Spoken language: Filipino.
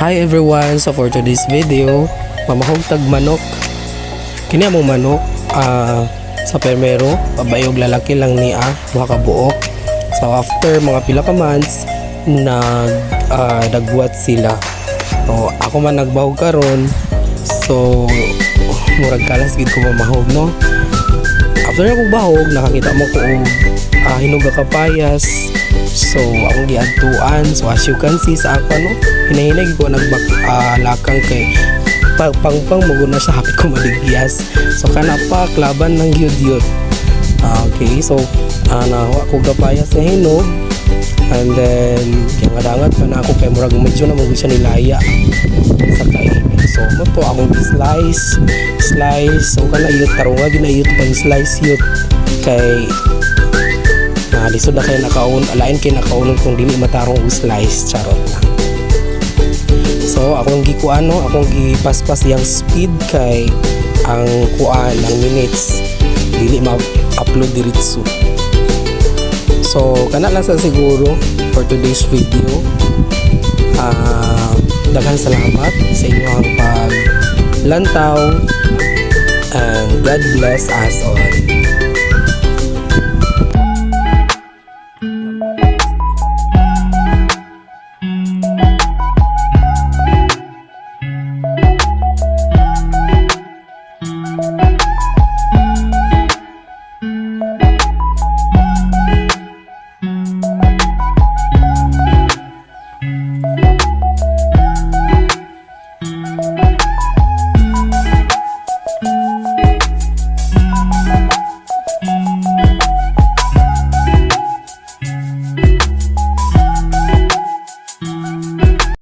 Hi everyone! So for today's video, mamahog tag manok. Kini among manok sa permero, pabayog lalaki lang niya, buha ka buok. So after mga pila ka months, nagbuhat sila. So ako man nagbahog karon. So murag kalas gid ko mamahog, no. After akong bahog, nakakita mo ko hinuga kapayas. So akong giadtuan. So as you can see sa ako, no, hinahinay ko lakang kay pangpang maguna siya, hapit ko maligyas. So kana pa klaban ng yud. Okay, so nawa ko kapayas sa hinog. And then yung adangat pa na ako kay murag medyo na mong siya nilaya sa kainin. So mo to akong slice. So kana yut tarunga ginayut pang slice yut kay lisod na kayo alain kayo nakaunong kung dili matarong slice, charot lang. So akong akong gipaspas yung speed kay ang kuan ang minutes dili ma-upload diretso. So kana lang sa siguro for today's video. Daghang salamat sa inyong paglantaw and God bless us all.